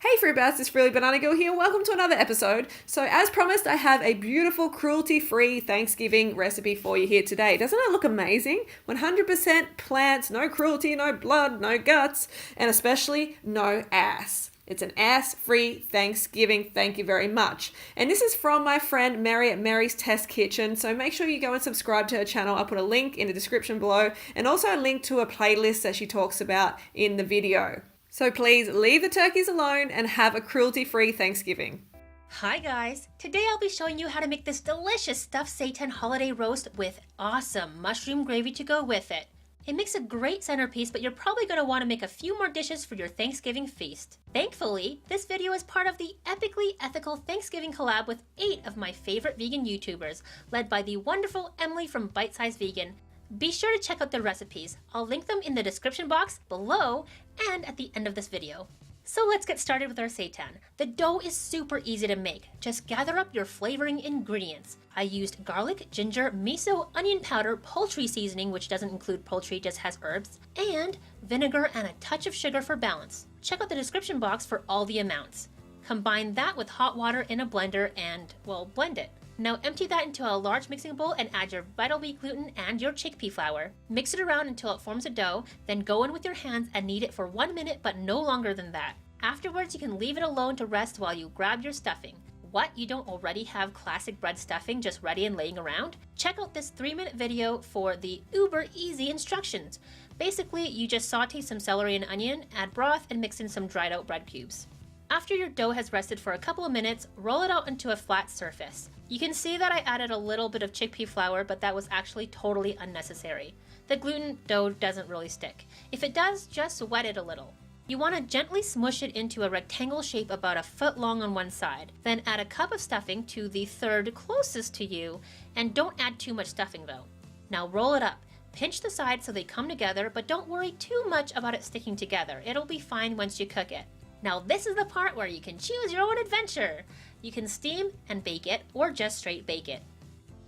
Hey Fruit Bats, it's Frilly Banana Girl here. Welcome to another episode. So as promised, I have a beautiful cruelty-free Thanksgiving recipe for you here today. Doesn't it look amazing? 100% plants, no cruelty, no blood, no guts, and especially no ass. It's an ass-free Thanksgiving, thank you very much. And this is from my friend Mary at Mary's Test Kitchen, so make sure you go and subscribe to her channel. I'll put a link in the description below, and also a link to a playlist that she talks about in the video. So please leave the turkeys alone and have a cruelty-free Thanksgiving. Hi guys! Today I'll be showing you how to make this delicious stuffed seitan holiday roast with awesome mushroom gravy to go with it. It makes a great centerpiece, but you're probably going to want to make a few more dishes for your Thanksgiving feast. Thankfully, this video is part of the epically ethical Thanksgiving collab with 8 of my favorite vegan YouTubers, led by the wonderful Emily from Bite Size Vegan. Be sure to check out their recipes. I'll link them in the description box below and at the end of this video. So let's get started with our seitan. The dough is super easy to make. Just gather up your flavoring ingredients. I used garlic, ginger, miso, onion powder, poultry seasoning, which doesn't include poultry, just has herbs, and vinegar and a touch of sugar for balance. Check out the description box for all the amounts. Combine that with hot water in a blender and, well, blend it. Now empty that into a large mixing bowl and add your vital wheat gluten and your chickpea flour. Mix it around until it forms a dough, then go in with your hands and knead it for 1 minute, but no longer than that. Afterwards, you can leave it alone to rest while you grab your stuffing. What, you don't already have classic bread stuffing just ready and laying around? Check out this 3-minute video for the uber easy instructions. Basically, you just saute some celery and onion, add broth, and mix in some dried out bread cubes. After your dough has rested for a couple of minutes, roll it out into a flat surface. You can see that I added a little bit of chickpea flour, but that was actually totally unnecessary. The gluten dough doesn't really stick. If it does, just wet it a little. You want to gently smush it into a rectangle shape about a foot long on one side. Then add a cup of stuffing to the third closest to you, and don't add too much stuffing though. Now roll it up. Pinch the sides so they come together, but don't worry too much about it sticking together. It'll be fine once you cook it. Now this is the part where you can choose your own adventure. You can steam and bake it, or just straight bake it.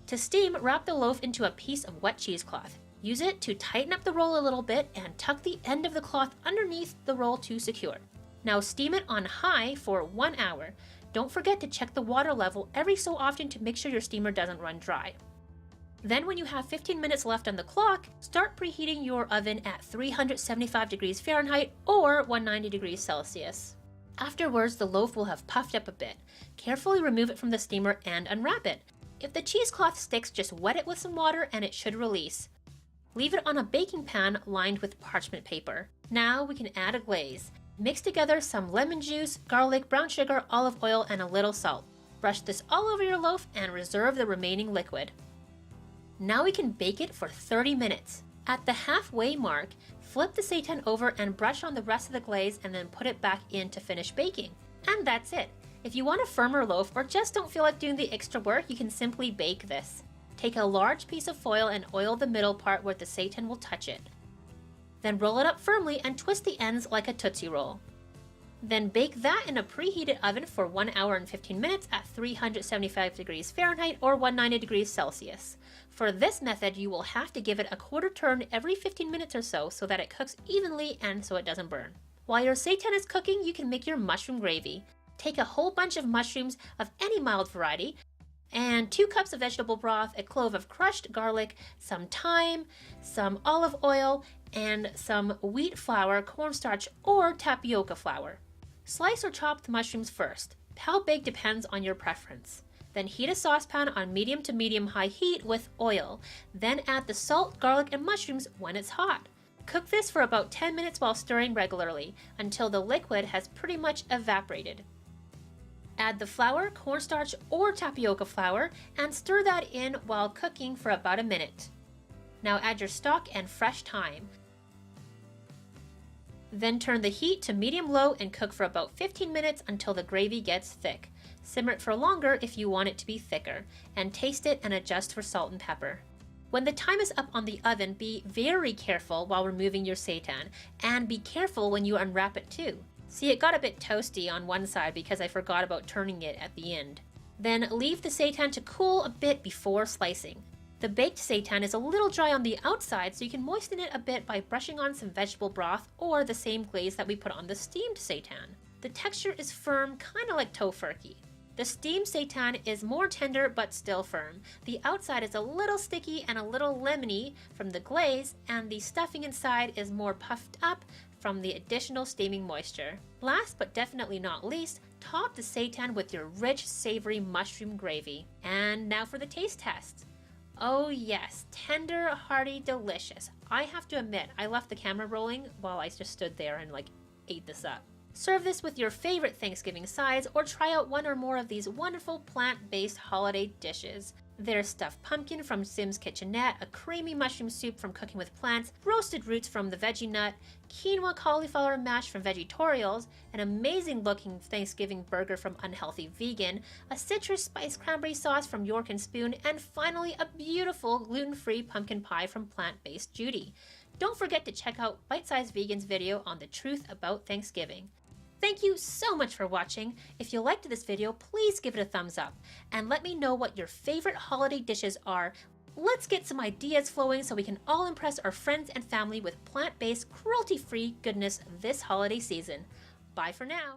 To steam, wrap the loaf into a piece of wet cheesecloth. Use it to tighten up the roll a little bit and tuck the end of the cloth underneath the roll to secure. Now steam it on high for 1 hour. Don't forget to check the water level every so often to make sure your steamer doesn't run dry. Then when you have 15 minutes left on the clock, start preheating your oven at 375 degrees Fahrenheit or 190 degrees Celsius. Afterwards, the loaf will have puffed up a bit. Carefully remove it from the steamer and unwrap it. If the cheesecloth sticks, just wet it with some water and it should release. Leave it on a baking pan lined with parchment paper. Now we can add a glaze. Mix together some lemon juice, garlic, brown sugar, olive oil, and a little salt. Brush this all over your loaf and reserve the remaining liquid. Now we can bake it for 30 minutes. At the halfway mark, flip the seitan over and brush on the rest of the glaze and then put it back in to finish baking. And that's it. If you want a firmer loaf or just don't feel like doing the extra work, you can simply bake this. Take a large piece of foil and oil the middle part where the seitan will touch it. Then roll it up firmly and twist the ends like a Tootsie Roll. Then bake that in a preheated oven for 1 hour and 15 minutes at 375 degrees Fahrenheit or 190 degrees Celsius. For this method, you will have to give it a quarter turn every 15 minutes or so that it cooks evenly and so it doesn't burn. While your seitan is cooking, you can make your mushroom gravy. Take a whole bunch of mushrooms of any mild variety, and 2 cups of vegetable broth, a clove of crushed garlic, some thyme, some olive oil, and some wheat flour, cornstarch, or tapioca flour. Slice or chop the mushrooms first. How big depends on your preference. Then heat a saucepan on medium to medium-high heat with oil. Then add the salt, garlic, and mushrooms when it's hot. Cook this for about 10 minutes while stirring regularly until the liquid has pretty much evaporated. Add the flour, cornstarch, or tapioca flour and stir that in while cooking for about a minute. Now add your stock and fresh thyme. Then turn the heat to medium-low and cook for about 15 minutes until the gravy gets thick. Simmer it for longer if you want it to be thicker, and taste it and adjust for salt and pepper. When the time is up on the oven, be very careful while removing your seitan, and be careful when you unwrap it too. See, it got a bit toasty on one side because I forgot about turning it at the end. Then leave the seitan to cool a bit before slicing. The baked seitan is a little dry on the outside, so you can moisten it a bit by brushing on some vegetable broth or the same glaze that we put on the steamed seitan. The texture is firm, kind of like tofurkey. The steamed seitan is more tender but still firm. The outside is a little sticky and a little lemony from the glaze, and the stuffing inside is more puffed up from the additional steaming moisture. Last but definitely not least, top the seitan with your rich, savory mushroom gravy. And now for the taste test. Oh yes, tender, hearty, delicious. I have to admit, I left the camera rolling while I just stood there and ate this up. Serve this with your favorite Thanksgiving sides or try out one or more of these wonderful plant-based holiday dishes. There's stuffed pumpkin from Sim's Kitchenette, a creamy mushroom soup from Cooking with Plants, roasted roots from the Veggie Nut, quinoa cauliflower mash from Vegetorials, an amazing looking Thanksgiving burger from Unhealthy Vegan, a citrus spice cranberry sauce from York and Spoon, and finally a beautiful gluten-free pumpkin pie from Plant-Based Judy. Don't forget to check out Bite Size Vegan's video on the truth about Thanksgiving. Thank you so much for watching. If you liked this video, please give it a thumbs up and let me know what your favorite holiday dishes are. Let's get some ideas flowing so we can all impress our friends and family with plant-based, cruelty-free goodness this holiday season. Bye for now.